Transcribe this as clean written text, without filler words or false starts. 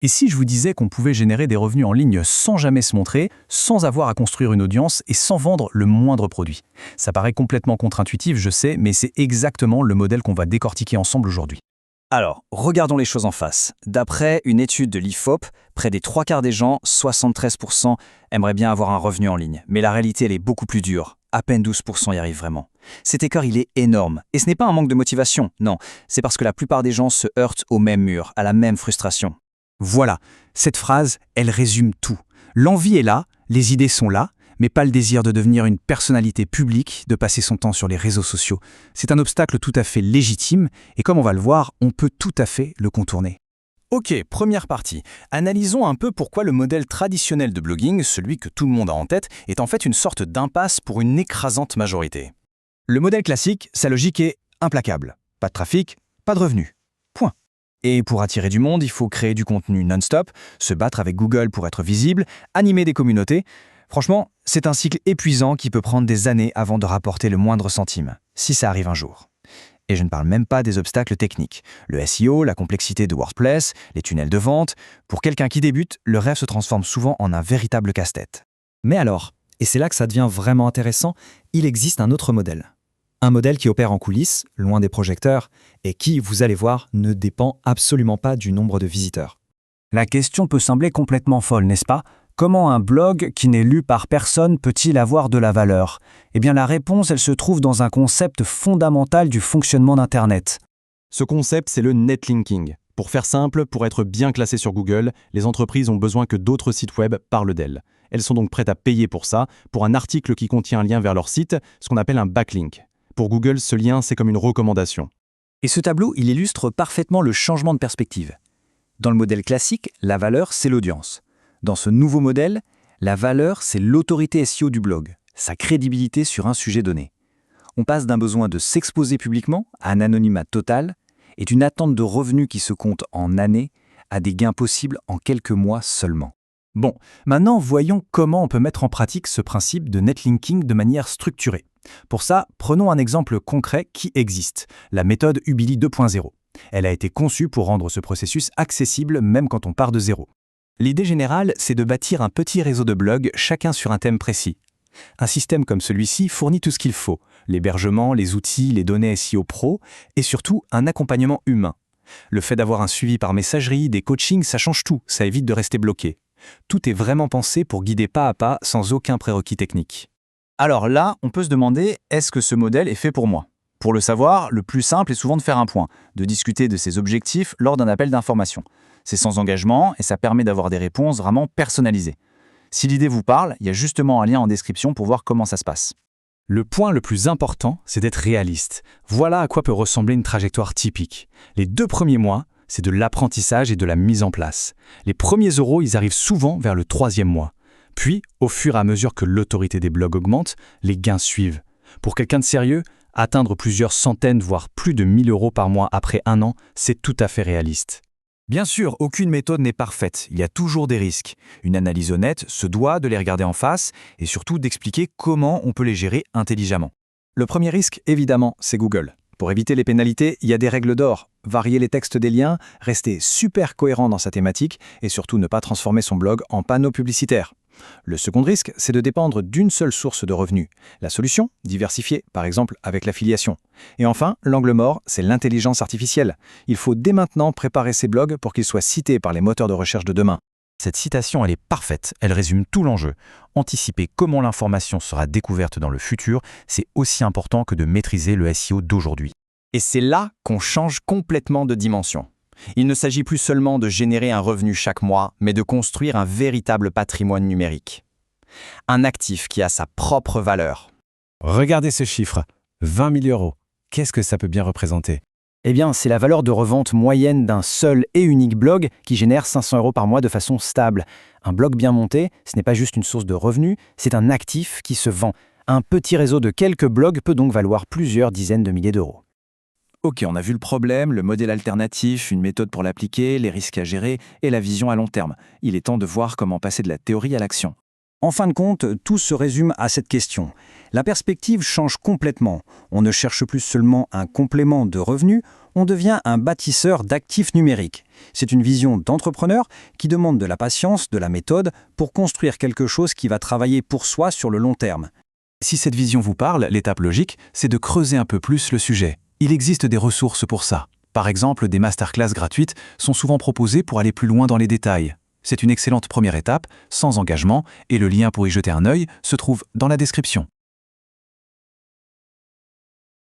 Et si je vous disais qu'on pouvait générer des revenus en ligne sans jamais se montrer, sans avoir à construire une audience et sans vendre le moindre produit? Ça paraît complètement contre-intuitif, je sais, mais c'est exactement le modèle qu'on va décortiquer ensemble aujourd'hui. Alors, regardons les choses en face. D'après une étude de l'IFOP, près des 3/4 des gens, 73%, aimeraient bien avoir un revenu en ligne. Mais la réalité, elle est beaucoup plus dure. À peine 12% y arrivent vraiment. Cet écart, il est énorme. Et ce n'est pas un manque de motivation, non. C'est parce que la plupart des gens se heurtent au même mur, à la même frustration. Voilà, cette phrase, elle résume tout. L'envie est là, les idées sont là, mais pas le désir de devenir une personnalité publique, de passer son temps sur les réseaux sociaux. C'est un obstacle tout à fait légitime, et comme on va le voir, on peut tout à fait le contourner. Ok, première partie. Analysons un peu pourquoi le modèle traditionnel de blogging, celui que tout le monde a en tête, est en fait une sorte d'impasse pour une écrasante majorité. Le modèle classique, sa logique est implacable. Pas de trafic, pas de revenus. Point. Et pour attirer du monde, il faut créer du contenu non-stop, se battre avec Google pour être visible, animer des communautés. Franchement, c'est un cycle épuisant qui peut prendre des années avant de rapporter le moindre centime, si ça arrive un jour. Et je ne parle même pas des obstacles techniques. Le SEO, la complexité de WordPress, les tunnels de vente. Pour quelqu'un qui débute, le rêve se transforme souvent en un véritable casse-tête. Mais alors, et c'est là que ça devient vraiment intéressant, il existe un autre modèle. Un modèle qui opère en coulisses, loin des projecteurs, et qui, vous allez voir, ne dépend absolument pas du nombre de visiteurs. La question peut sembler complètement folle, n'est-ce pas? Comment un blog qui n'est lu par personne peut-il avoir de la valeur? Eh bien la réponse, elle se trouve dans un concept fondamental du fonctionnement d'Internet. Ce concept, c'est le netlinking. Pour faire simple, pour être bien classé sur Google, les entreprises ont besoin que d'autres sites web parlent d'elles. Elles sont donc prêtes à payer pour ça, pour un article qui contient un lien vers leur site, ce qu'on appelle un backlink. Pour Google, ce lien, c'est comme une recommandation. Et ce tableau, il illustre parfaitement le changement de perspective. Dans le modèle classique, la valeur, c'est l'audience. Dans ce nouveau modèle, la valeur, c'est l'autorité SEO du blog, sa crédibilité sur un sujet donné. On passe d'un besoin de s'exposer publiquement à un anonymat total et d'une attente de revenus qui se compte en années à des gains possibles en quelques mois seulement. Bon, maintenant voyons comment on peut mettre en pratique ce principe de netlinking de manière structurée. Pour ça, prenons un exemple concret qui existe, la méthode Ubili 2.0. Elle a été conçue pour rendre ce processus accessible même quand on part de zéro. L'idée générale, c'est de bâtir un petit réseau de blogs, chacun sur un thème précis. Un système comme celui-ci fournit tout ce qu'il faut, l'hébergement, les outils, les données SEO pro, et surtout un accompagnement humain. Le fait d'avoir un suivi par messagerie, des coachings, ça change tout, ça évite de rester bloqué. Tout est vraiment pensé pour guider pas à pas sans aucun prérequis technique. Alors là, on peut se demander, est-ce que ce modèle est fait pour moi? Pour le savoir, le plus simple est souvent de faire un point, de discuter de ses objectifs lors d'un appel d'information. C'est sans engagement et ça permet d'avoir des réponses vraiment personnalisées. Si l'idée vous parle, il y a justement un lien en description pour voir comment ça se passe. Le point le plus important, c'est d'être réaliste. Voilà à quoi peut ressembler une trajectoire typique. Les 2 premiers mois, c'est de l'apprentissage et de la mise en place. Les premiers euros, ils arrivent souvent vers le 3e mois. Puis, au fur et à mesure que l'autorité des blogs augmente, les gains suivent. Pour quelqu'un de sérieux, atteindre plusieurs centaines, voire plus de 1000 euros par mois après 1 an, c'est tout à fait réaliste. Bien sûr, aucune méthode n'est parfaite, il y a toujours des risques. Une analyse honnête se doit de les regarder en face et surtout d'expliquer comment on peut les gérer intelligemment. Le premier risque, évidemment, c'est Google. Pour éviter les pénalités, il y a des règles d'or. Varier les textes des liens, rester super cohérent dans sa thématique et surtout ne pas transformer son blog en panneau publicitaire. Le second risque, c'est de dépendre d'une seule source de revenus. La solution, diversifier, par exemple avec l'affiliation. Et enfin, l'angle mort, c'est l'intelligence artificielle. Il faut dès maintenant préparer ses blogs pour qu'ils soient cités par les moteurs de recherche de demain. Cette citation, elle est parfaite, elle résume tout l'enjeu. Anticiper comment l'information sera découverte dans le futur, c'est aussi important que de maîtriser le SEO d'aujourd'hui. Et c'est là qu'on change complètement de dimension. Il ne s'agit plus seulement de générer un revenu chaque mois, mais de construire un véritable patrimoine numérique. Un actif qui a sa propre valeur. Regardez ce chiffre, 20 000 euros. Qu'est-ce que ça peut bien représenter? Eh bien, c'est la valeur de revente moyenne d'un seul et unique blog qui génère 500 euros par mois de façon stable. Un blog bien monté, ce n'est pas juste une source de revenus, c'est un actif qui se vend. Un petit réseau de quelques blogs peut donc valoir plusieurs dizaines de milliers d'euros. Ok, on a vu le problème, le modèle alternatif, une méthode pour l'appliquer, les risques à gérer et la vision à long terme. Il est temps de voir comment passer de la théorie à l'action. En fin de compte, tout se résume à cette question. La perspective change complètement. On ne cherche plus seulement un complément de revenus, on devient un bâtisseur d'actifs numériques. C'est une vision d'entrepreneur qui demande de la patience, de la méthode pour construire quelque chose qui va travailler pour soi sur le long terme. Si cette vision vous parle, l'étape logique, c'est de creuser un peu plus le sujet. Il existe des ressources pour ça. Par exemple, des masterclass gratuites sont souvent proposées pour aller plus loin dans les détails. C'est une excellente première étape, sans engagement, et le lien pour y jeter un œil se trouve dans la description.